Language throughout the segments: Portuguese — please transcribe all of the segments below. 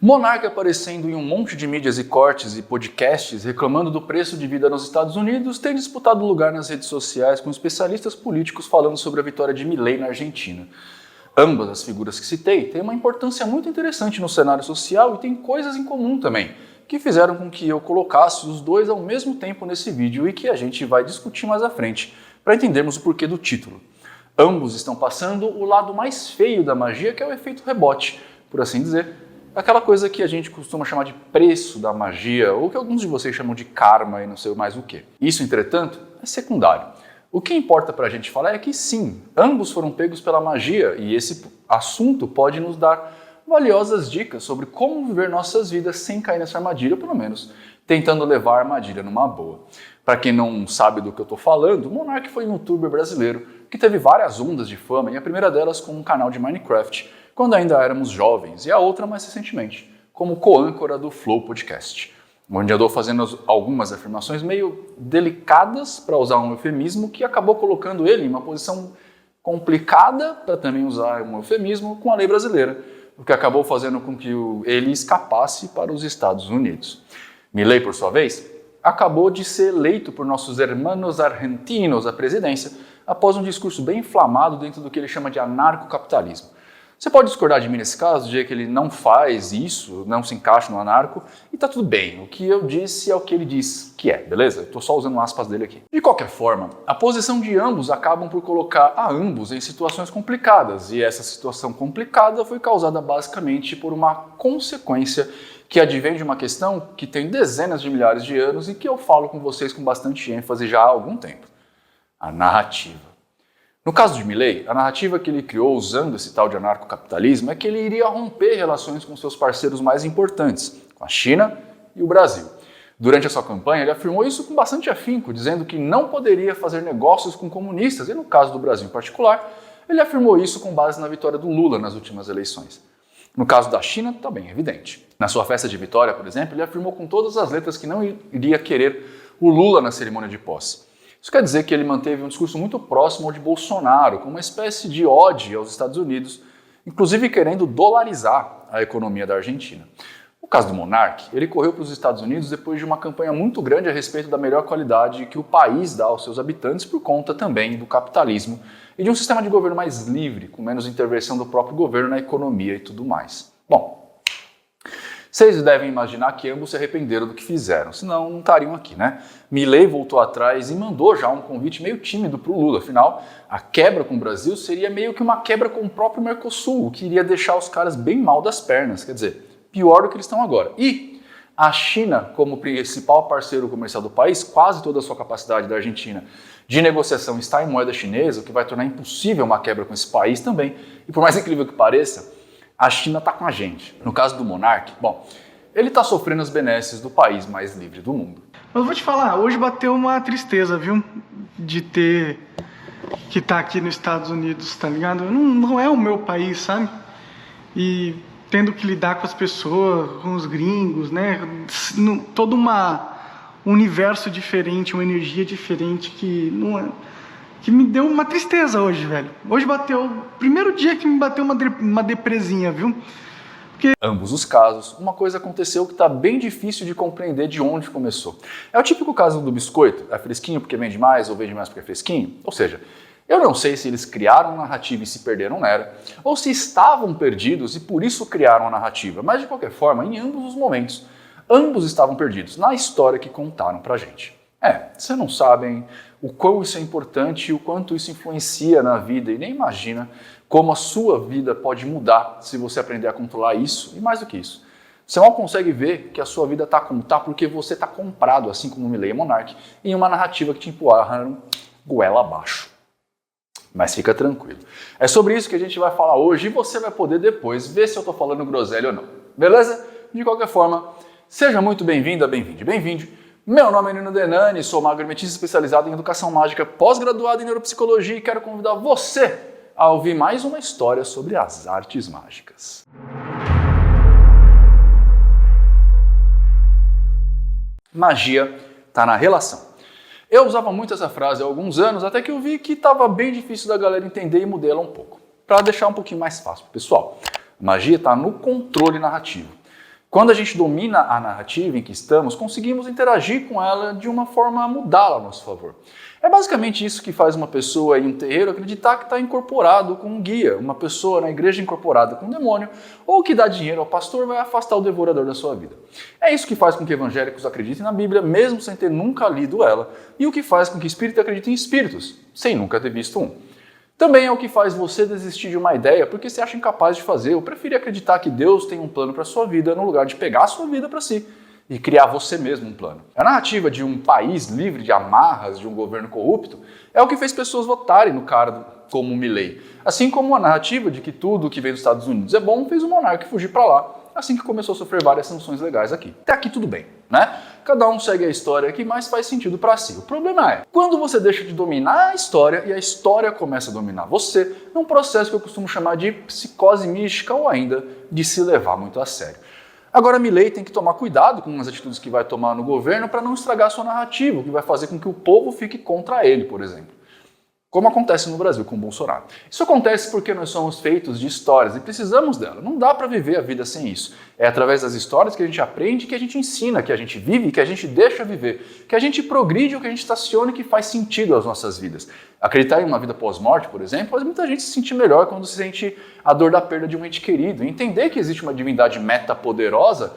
Monark aparecendo em um monte de mídias e cortes e podcasts reclamando do preço de vida nos Estados Unidos tem disputado lugar nas redes sociais com especialistas políticos falando sobre a vitória de Milei na Argentina. Ambas as figuras que citei têm uma importância muito interessante no cenário social e têm coisas em comum também, que fizeram com que eu colocasse os dois ao mesmo tempo nesse vídeo e que a gente vai discutir mais à frente, para entendermos o porquê do título. Ambos estão passando o lado mais feio da magia, que é o efeito rebote, por assim dizer, aquela coisa que a gente costuma chamar de preço da magia, ou que alguns de vocês chamam de karma e não sei mais o que. Isso, entretanto, é secundário. O que importa para a gente falar é que sim, ambos foram pegos pela magia e esse assunto pode nos dar valiosas dicas sobre como viver nossas vidas sem cair nessa armadilha, ou pelo menos tentando levar a armadilha numa boa. Para quem não sabe do que eu estou falando, o Monark foi um youtuber brasileiro que teve várias ondas de fama e a primeira delas com um canal de Minecraft, quando ainda éramos jovens, e a outra mais recentemente, como co-âncora do Flow Podcast, onde andou fazendo algumas afirmações meio delicadas, para usar um eufemismo, que acabou colocando ele em uma posição complicada, para também usar um eufemismo, com a lei brasileira, o que acabou fazendo com que ele escapasse para os Estados Unidos. Milei, por sua vez, acabou de ser eleito por nossos hermanos argentinos à presidência, após um discurso bem inflamado dentro do que ele chama de anarcocapitalismo. Você pode discordar de mim nesse caso, dizer que ele não faz isso, não se encaixa no anarco, e tá tudo bem. O que eu disse é o que ele diz que é, beleza? Eu tô só usando aspas dele aqui. De qualquer forma, a posição de ambos acabam por colocar a ambos em situações complicadas, e essa situação complicada foi causada basicamente por uma consequência que advém de uma questão que tem dezenas de milhares de anos e que eu falo com vocês com bastante ênfase já há algum tempo. A narrativa. No caso de Milei, a narrativa que ele criou usando esse tal de anarcocapitalismo é que ele iria romper relações com seus parceiros mais importantes, com a China e o Brasil. Durante a sua campanha, ele afirmou isso com bastante afinco, dizendo que não poderia fazer negócios com comunistas, e no caso do Brasil em particular, ele afirmou isso com base na vitória do Lula nas últimas eleições. No caso da China, está bem evidente. Na sua festa de vitória, por exemplo, ele afirmou com todas as letras que não iria querer o Lula na cerimônia de posse. Isso quer dizer que ele manteve um discurso muito próximo ao de Bolsonaro, com uma espécie de ode aos Estados Unidos, inclusive querendo dolarizar a economia da Argentina. No caso do Monark, ele correu para os Estados Unidos depois de uma campanha muito grande a respeito da melhor qualidade que o país dá aos seus habitantes por conta também do capitalismo e de um sistema de governo mais livre, com menos intervenção do próprio governo na economia e tudo mais. Bom, vocês devem imaginar que ambos se arrependeram do que fizeram, senão não estariam aqui, né? Milei voltou atrás e mandou já um convite meio tímido para o Lula, afinal, a quebra com o Brasil seria meio que uma quebra com o próprio Mercosul, o que iria deixar os caras bem mal das pernas, quer dizer, pior do que eles estão agora. E a China, como principal parceiro comercial do país, quase toda a sua capacidade da Argentina de negociação está em moeda chinesa, o que vai tornar impossível uma quebra com esse país também, e por mais incrível que pareça, a China está com a gente. No caso do Monark, bom, ele está sofrendo as benesses do país mais livre do mundo. Mas eu vou te falar, hoje bateu uma tristeza, viu? De ter que estar aqui nos Estados Unidos, tá ligado? Não é o meu país, sabe? E tendo que lidar com as pessoas, com os gringos, né? Todo um universo diferente, uma energia diferente que não é... que me deu uma tristeza hoje, velho. Hoje bateu, primeiro dia que me bateu uma depresinha, viu? Porque... Ambos os casos, uma coisa aconteceu que está bem difícil de compreender de onde começou. É o típico caso do biscoito, é fresquinho porque vende mais ou vende mais porque é fresquinho. Ou seja, eu não sei se eles criaram uma narrativa e se perderam nela, ou se estavam perdidos e por isso criaram a narrativa. Mas de qualquer forma, em ambos os momentos, ambos estavam perdidos na história que contaram pra gente. Vocês não sabem o quão isso é importante e o quanto isso influencia na vida e nem imagina como a sua vida pode mudar se você aprender a controlar isso e mais do que isso. Você mal consegue ver que a sua vida está como está porque você está comprado, assim como Milei e Monark, em uma narrativa que te empurraram goela abaixo. Mas fica tranquilo. É sobre isso que a gente vai falar hoje e você vai poder depois ver se eu estou falando groselha ou não. Beleza? De qualquer forma, seja muito bem-vinda, bem-vinde. Meu nome é Nino Denani, sou mago hermetista especializado em educação mágica, pós-graduado em neuropsicologia e quero convidar você a ouvir mais uma história sobre as artes mágicas. Magia está na relação. Eu usava muito essa frase há alguns anos, até que eu vi que estava bem difícil da galera entender e mudei ela um pouco. Para deixar um pouquinho mais fácil, pessoal. Magia está no controle narrativo. Quando a gente domina a narrativa em que estamos, conseguimos interagir com ela de uma forma a mudá-la a nosso favor. É basicamente isso que faz uma pessoa em um terreiro acreditar que está incorporado com um guia, uma pessoa na igreja incorporada com um demônio, ou que dá dinheiro ao pastor vai afastar o devorador da sua vida. É isso que faz com que evangélicos acreditem na Bíblia, mesmo sem ter nunca lido ela, e o que faz com que espíritos acreditem em espíritos, sem nunca ter visto um. Também é o que faz você desistir de uma ideia porque se acha incapaz de fazer ou preferir acreditar que Deus tem um plano para a sua vida no lugar de pegar a sua vida para si e criar você mesmo um plano. A narrativa de um país livre de amarras de um governo corrupto é o que fez pessoas votarem no cara como Milei. Assim como a narrativa de que tudo que vem dos Estados Unidos é bom fez o monarca fugir para lá, assim que começou a sofrer várias sanções legais aqui. Até aqui tudo bem, né? Cada um segue a história que mais faz sentido para si. O problema é, quando você deixa de dominar a história e a história começa a dominar você, num processo que eu costumo chamar de psicose mística ou ainda de se levar muito a sério. Agora, Milei tem que tomar cuidado com as atitudes que vai tomar no governo para não estragar sua narrativa, o que vai fazer com que o povo fique contra ele, por exemplo. Como acontece no Brasil com o Bolsonaro. Isso acontece porque nós somos feitos de histórias e precisamos dela. Não dá para viver a vida sem isso. É através das histórias que a gente aprende, que a gente ensina, que a gente vive, que a gente deixa viver, que a gente progride, que a gente estaciona e que faz sentido às nossas vidas. Acreditar em uma vida pós-morte, por exemplo, faz muita gente se sentir melhor quando se sente a dor da perda de um ente querido. E entender que existe uma divindade metapoderosa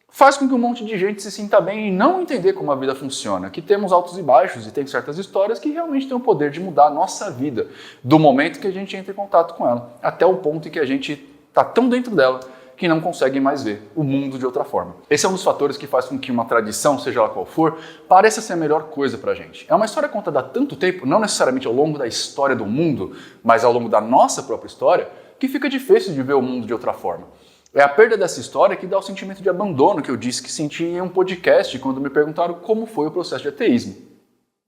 faz com que um monte de gente se sinta bem e não entender como a vida funciona, que temos altos e baixos e tem certas histórias que realmente têm o poder de mudar a nossa vida, do momento que a gente entra em contato com ela, até o ponto em que a gente está tão dentro dela que não consegue mais ver o mundo de outra forma. Esse é um dos fatores que faz com que uma tradição, seja ela qual for, pareça ser a melhor coisa pra gente. É uma história contada há tanto tempo, não necessariamente ao longo da história do mundo, mas ao longo da nossa própria história, que fica difícil de ver o mundo de outra forma. É a perda dessa história que dá o sentimento de abandono que eu disse que senti em um podcast quando me perguntaram como foi o processo de ateísmo.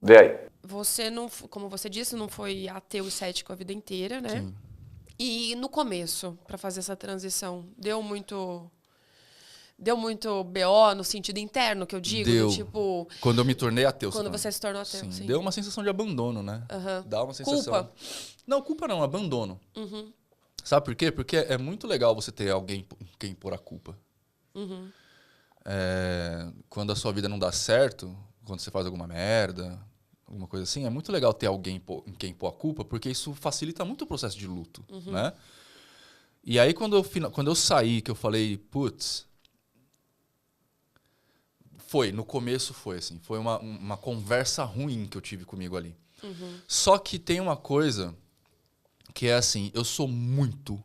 Vê aí. Você não, como você disse, não foi ateu e cético a vida inteira, né? Sim. E no começo, para fazer essa transição, deu muito BO no sentido interno, que eu digo? Deu. Tipo, Quando eu me tornei ateu. quando você se tornou ateu, sim. Deu uma sensação de abandono, né? Uhum. Dá uma sensação... Culpa? Não, culpa não, abandono. Uhum. Sabe por quê? Porque é muito legal você ter alguém em quem pôr a culpa. Uhum. Quando a sua vida não dá certo, quando você faz alguma merda, alguma coisa assim, é muito legal ter alguém em quem pôr a culpa, porque isso facilita muito o processo de luto, né? E aí, quando eu saí, que eu falei, putz... No começo foi assim, foi uma conversa ruim que eu tive comigo ali. Só que tem uma coisa que é assim, eu sou muito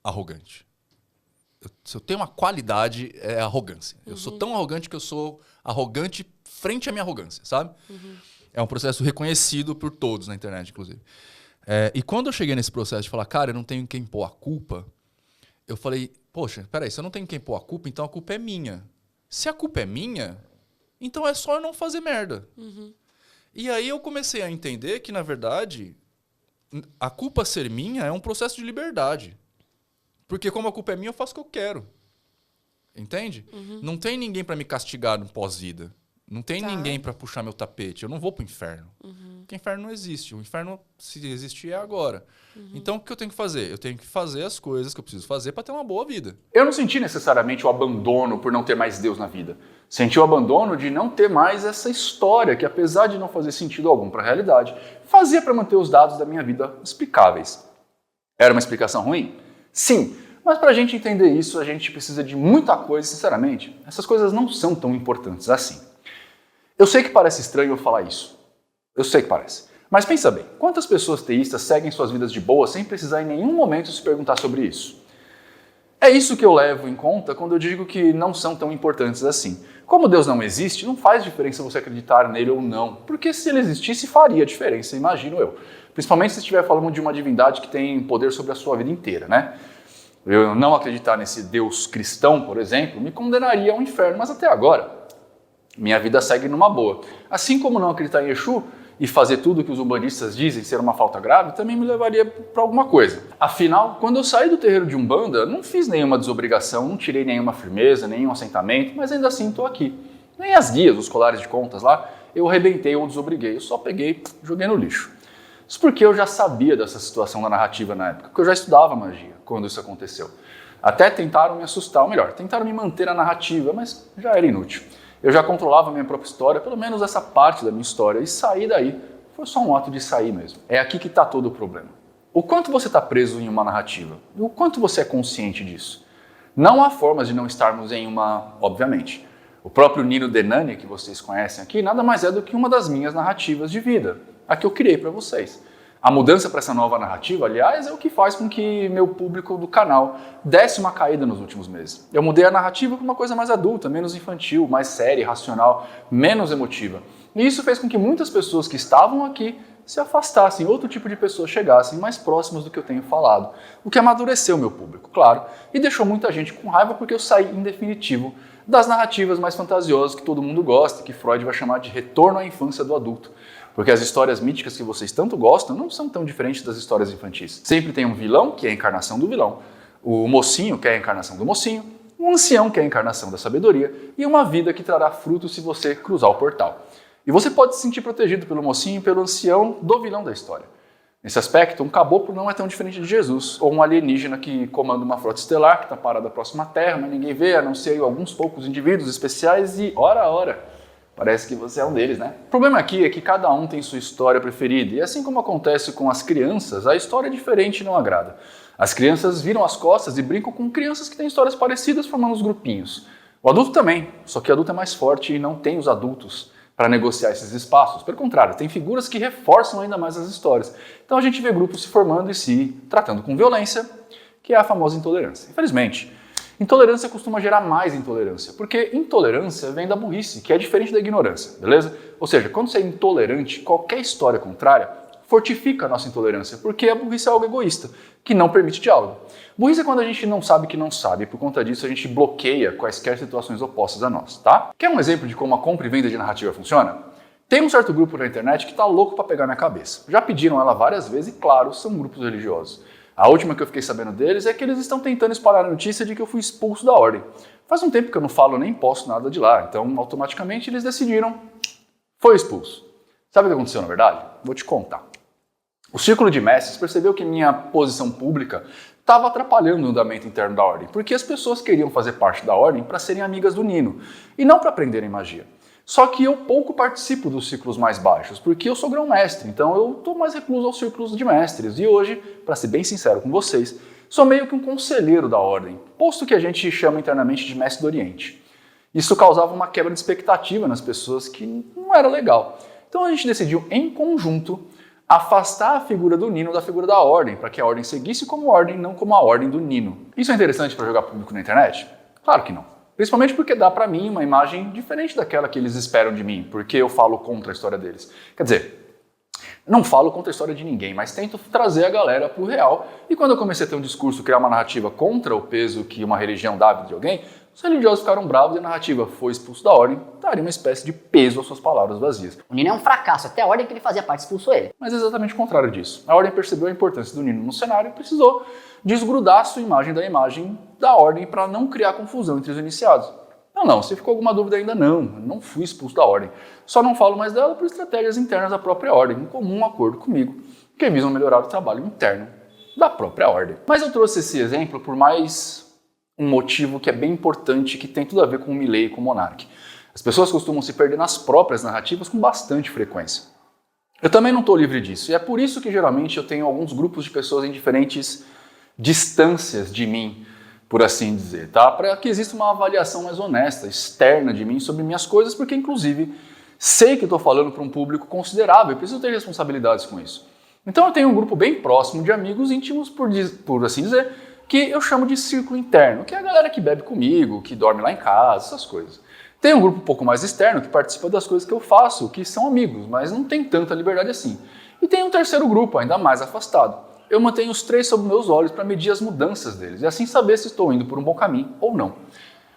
arrogante. Se eu tenho uma qualidade, é arrogância. Eu sou tão arrogante que eu sou arrogante frente à minha arrogância, sabe? É um processo reconhecido por todos na internet, inclusive. E quando eu cheguei nesse processo de falar, cara, eu não tenho quem pôr a culpa, eu falei, poxa, peraí, se eu não tenho quem pôr a culpa, então a culpa é minha. Se a culpa é minha, então é só eu não fazer merda. E aí eu comecei a entender que, na verdade, a culpa ser minha é um processo de liberdade. Porque como a culpa é minha, eu faço o que eu quero. Entende? Não tem ninguém para me castigar no pós-vida. Não tem ninguém para puxar meu tapete. Eu não vou pro inferno. Porque o inferno não existe. O inferno, se existir, é agora. Então, o que eu tenho que fazer? Eu tenho que fazer as coisas que eu preciso fazer para ter uma boa vida. Eu não senti necessariamente o abandono por não ter mais Deus na vida. Senti o abandono de não ter mais essa história que, apesar de não fazer sentido algum para a realidade, fazia para manter os dados da minha vida explicáveis. Era uma explicação ruim? Sim. Mas para a gente entender isso, a gente precisa de muita coisa, sinceramente. Essas coisas não são tão importantes assim. Eu sei que parece estranho eu falar isso. Eu sei que parece. Mas pensa bem, quantas pessoas teístas seguem suas vidas de boa sem precisar em nenhum momento se perguntar sobre isso? É isso que eu levo em conta quando eu digo que não são tão importantes assim. Como Deus não existe, não faz diferença você acreditar nele ou não. Porque se ele existisse, faria diferença, imagino eu. Principalmente se estiver falando de uma divindade que tem poder sobre a sua vida inteira, né? Eu não acreditar nesse Deus cristão, por exemplo, me condenaria ao inferno, mas até agora, minha vida segue numa boa. Assim como não acreditar em Exu e fazer tudo que os umbandistas dizem ser uma falta grave, também me levaria para alguma coisa. Afinal, quando eu saí do terreiro de Umbanda, não fiz nenhuma desobrigação, não tirei nenhuma firmeza, nenhum assentamento, mas ainda assim estou aqui. Nem as guias, os colares de contas lá, eu arrebentei ou desobriguei, eu só peguei, joguei no lixo. Isso porque eu já sabia dessa situação da narrativa na época, porque eu já estudava magia quando isso aconteceu. Até tentaram me assustar, ou melhor, tentaram me manter na narrativa, mas já era inútil. Eu já controlava a minha própria história, pelo menos essa parte da minha história, e sair daí foi só um ato de sair mesmo. É aqui que está todo o problema. O quanto você está preso em uma narrativa? E o quanto você é consciente disso? Não há formas de não estarmos em uma, obviamente. O próprio Nino Denani, que vocês conhecem aqui, nada mais é do que uma das minhas narrativas de vida, a que eu criei para vocês. A mudança para essa nova narrativa, aliás, é o que faz com que meu público do canal desse uma caída nos últimos meses. Eu mudei a narrativa para uma coisa mais adulta, menos infantil, mais séria, racional, menos emotiva. E isso fez com que muitas pessoas que estavam aqui se afastassem, outro tipo de pessoas chegassem mais próximas do que eu tenho falado. O que amadureceu o meu público, claro, e deixou muita gente com raiva porque eu saí, em definitivo, das narrativas mais fantasiosas que todo mundo gosta, que Freud vai chamar de retorno à infância do adulto. Porque as histórias míticas que vocês tanto gostam não são tão diferentes das histórias infantis. Sempre tem um vilão, que é a encarnação do vilão, o mocinho, que é a encarnação do mocinho, um ancião, que é a encarnação da sabedoria, e uma vida que trará frutos se você cruzar o portal. E você pode se sentir protegido pelo mocinho e pelo ancião do vilão da história. Nesse aspecto, um caboclo não é tão diferente de Jesus, ou um alienígena que comanda uma frota estelar que está parada próxima à Terra, mas ninguém vê, a não ser alguns poucos indivíduos especiais e, ora, parece que você é um deles, né? O problema aqui é que cada um tem sua história preferida, e assim como acontece com as crianças, a história diferente não agrada. As crianças viram as costas e brincam com crianças que têm histórias parecidas formando os grupinhos. O adulto também, só que o adulto é mais forte e não tem os adultos para negociar esses espaços. Pelo contrário, tem figuras que reforçam ainda mais as histórias. Então a gente vê grupos se formando e se tratando com violência, que é a famosa intolerância. Infelizmente, intolerância costuma gerar mais intolerância, porque intolerância vem da burrice, que é diferente da ignorância, beleza? Ou seja, quando você é intolerante, qualquer história contrária fortifica a nossa intolerância, porque a burrice é algo egoísta, que não permite diálogo. Burrice é quando a gente não sabe que não sabe, e por conta disso a gente bloqueia quaisquer situações opostas a nós, tá? Quer um exemplo de como a compra e venda de narrativa funciona? Tem um certo grupo na internet que tá louco para pegar minha cabeça. Já pediram ela várias vezes e, claro, são grupos religiosos. A última que eu fiquei sabendo deles é que eles estão tentando espalhar a notícia de que eu fui expulso da ordem. Faz um tempo que eu não falo nem posto nada de lá, então automaticamente eles decidiram, foi expulso. Sabe o que aconteceu na verdade? Vou te contar. O círculo de mestres percebeu que minha posição pública estava atrapalhando o andamento interno da ordem, porque as pessoas queriam fazer parte da ordem para serem amigas do Nino, e não para aprenderem magia. Só que eu pouco participo dos círculos mais baixos, porque eu sou grão-mestre, então eu estou mais recluso aos círculos de mestres. E hoje, para ser bem sincero com vocês, sou meio que um conselheiro da ordem, posto que a gente chama internamente de mestre do Oriente. Isso causava uma quebra de expectativa nas pessoas que não era legal. Então a gente decidiu, em conjunto, afastar a figura do Nino da figura da ordem, para que a ordem seguisse como ordem, não como a ordem do Nino. Isso é interessante para jogar público na internet? Claro que não. Principalmente porque dá pra mim uma imagem diferente daquela que eles esperam de mim, porque eu falo contra a história deles. Quer dizer, não falo contra a história de ninguém, mas tento trazer a galera pro real. E quando eu comecei a ter um discurso, criar uma narrativa contra o peso que uma religião dá de alguém, os religiosos ficaram bravos e a narrativa foi expulso da ordem, daria uma espécie de peso às suas palavras vazias. O Nino é um fracasso, até a ordem que ele fazia parte expulsou ele. Mas é exatamente o contrário disso. A ordem percebeu a importância do Nino no cenário e precisou desgrudar a sua imagem da ordem para não criar confusão entre os iniciados. Não, se ficou alguma dúvida ainda não fui expulso da ordem. Só não falo mais dela por estratégias internas da própria ordem, em comum acordo comigo, que visam melhorar o trabalho interno da própria ordem. Mas eu trouxe esse exemplo por mais um motivo que é bem importante, que tem tudo a ver com o Milley e com o Monark. As pessoas costumam se perder nas próprias narrativas com bastante frequência. Eu também não estou livre disso, e é por isso que geralmente eu tenho alguns grupos de pessoas em diferentes distâncias de mim, por assim dizer, tá? Para que exista uma avaliação mais honesta, externa de mim sobre minhas coisas, porque inclusive sei que estou falando para um público considerável e preciso ter responsabilidades com isso. Então eu tenho um grupo bem próximo de amigos íntimos, por assim dizer, que eu chamo de círculo interno, que é a galera que bebe comigo, que dorme lá em casa, essas coisas. Tem um grupo um pouco mais externo que participa das coisas que eu faço, que são amigos, mas não tem tanta liberdade assim. E tem um terceiro grupo, ainda mais afastado. Eu mantenho os três sob meus olhos para medir as mudanças deles e assim saber se estou indo por um bom caminho ou não.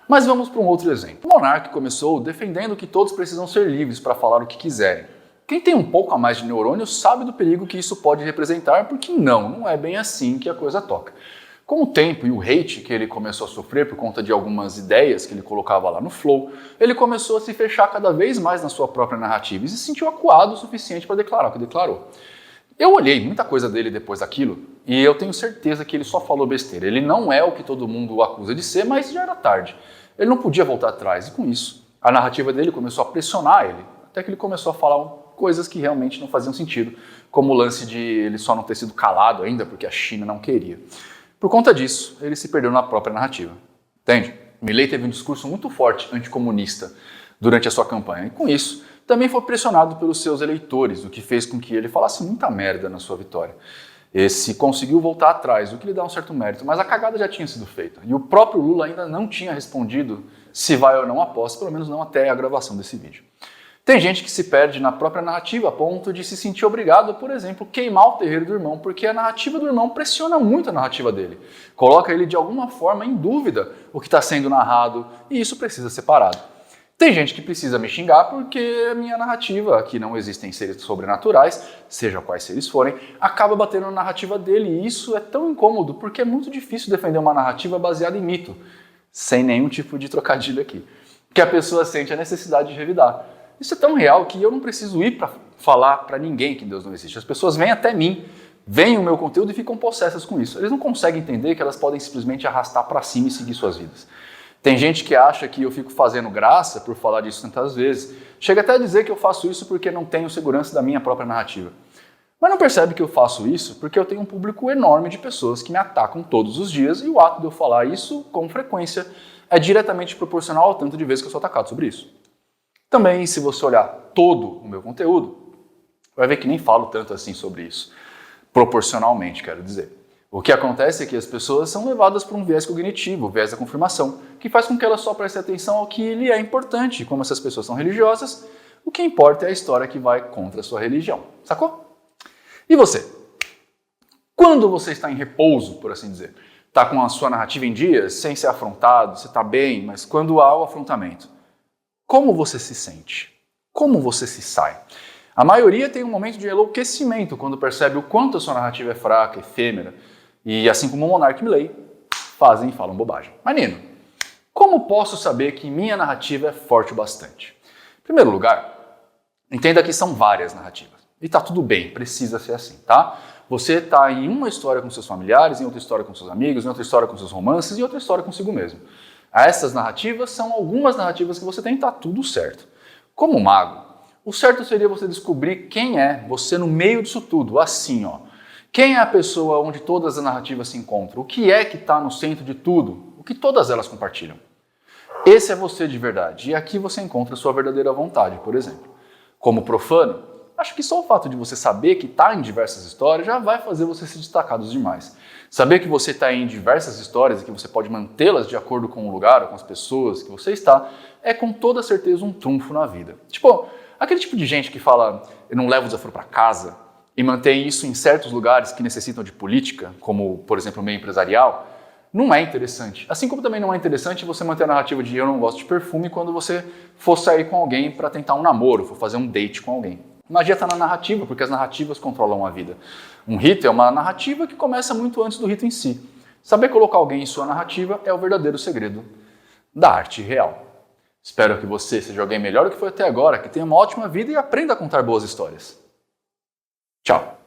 Mas vamos para um outro exemplo. O Monark começou defendendo que todos precisam ser livres para falar o que quiserem. Quem tem um pouco a mais de neurônio sabe do perigo que isso pode representar, porque não é bem assim que a coisa toca. Com o tempo e o hate que ele começou a sofrer por conta de algumas ideias que ele colocava lá no Flow, ele começou a se fechar cada vez mais na sua própria narrativa e se sentiu acuado o suficiente para declarar o que declarou. Eu olhei muita coisa dele depois daquilo e eu tenho certeza que ele só falou besteira. Ele não é o que todo mundo o acusa de ser, mas já era tarde. Ele não podia voltar atrás e com isso a narrativa dele começou a pressionar ele, até que ele começou a falar coisas que realmente não faziam sentido, como o lance de ele só não ter sido calado ainda porque a China não queria. Por conta disso, ele se perdeu na própria narrativa. Entende? Milei teve um discurso muito forte anticomunista durante a sua campanha e com isso também foi pressionado pelos seus eleitores, o que fez com que ele falasse muita merda na sua vitória. Esse conseguiu voltar atrás, o que lhe dá um certo mérito, mas a cagada já tinha sido feita. E o próprio Lula ainda não tinha respondido se vai ou não após, pelo menos não até a gravação desse vídeo. Tem gente que se perde na própria narrativa a ponto de se sentir obrigado, por exemplo, queimar o terreiro do irmão, porque a narrativa do irmão pressiona muito a narrativa dele. Coloca ele de alguma forma em dúvida o que está sendo narrado e isso precisa ser parado. Tem gente que precisa me xingar porque a minha narrativa, que não existem seres sobrenaturais, seja quais seres forem, acaba batendo na narrativa dele. E isso é tão incômodo porque é muito difícil defender uma narrativa baseada em mito, sem nenhum tipo de trocadilho aqui, que a pessoa sente a necessidade de revidar. Isso é tão real que eu não preciso ir para falar para ninguém que Deus não existe. As pessoas vêm até mim, veem o meu conteúdo e ficam possessas com isso. Eles não conseguem entender que elas podem simplesmente arrastar para cima e seguir suas vidas. Tem gente que acha que eu fico fazendo graça por falar disso tantas vezes. Chega até a dizer que eu faço isso porque não tenho segurança da minha própria narrativa. Mas não percebe que eu faço isso porque eu tenho um público enorme de pessoas que me atacam todos os dias e o ato de eu falar isso com frequência é diretamente proporcional ao tanto de vezes que eu sou atacado sobre isso. Também, se você olhar todo o meu conteúdo, vai ver que nem falo tanto assim sobre isso. Proporcionalmente, quero dizer. O que acontece é que as pessoas são levadas por um viés cognitivo, o viés da confirmação, que faz com que elas só prestem atenção ao que lhe é importante. Como essas pessoas são religiosas, o que importa é a história que vai contra a sua religião. Sacou? E você? Quando você está em repouso, por assim dizer, está com a sua narrativa em dia, sem ser afrontado, você está bem, mas quando há o afrontamento, como você se sente? Como você se sai? A maioria tem um momento de enlouquecimento quando percebe o quanto a sua narrativa é fraca, efêmera, e assim como o Monark Milei, fazem e falam bobagem. Mas Nino, como posso saber que minha narrativa é forte o bastante? Em primeiro lugar, entenda que são várias narrativas. E tá tudo bem, precisa ser assim, tá? Você tá em uma história com seus familiares, em outra história com seus amigos, em outra história com seus romances e outra história consigo mesmo. Essas narrativas são algumas narrativas que você tem, tá tudo certo. Como mago, o certo seria você descobrir quem é você no meio disso tudo, assim, ó. Quem é a pessoa onde todas as narrativas se encontram? O que é que está no centro de tudo? O que todas elas compartilham? Esse é você de verdade. E aqui você encontra a sua verdadeira vontade, por exemplo. Como profano, acho que só o fato de você saber que está em diversas histórias já vai fazer você se destacar dos demais. Saber que você está em diversas histórias e que você pode mantê-las de acordo com o lugar ou com as pessoas que você está, é com toda certeza um trunfo na vida. Tipo, aquele tipo de gente que fala, eu não levo o desaforo para casa, e mantém isso em certos lugares que necessitam de política, como, por exemplo, o meio empresarial, não é interessante. Assim como também não é interessante você manter a narrativa de eu não gosto de perfume quando você for sair com alguém para tentar um namoro, for fazer um date com alguém. Magia está na narrativa, porque as narrativas controlam a vida. Um rito é uma narrativa que começa muito antes do rito em si. Saber colocar alguém em sua narrativa é o verdadeiro segredo da arte real. Espero que você seja alguém melhor do que foi até agora, que tenha uma ótima vida e aprenda a contar boas histórias. Tchau!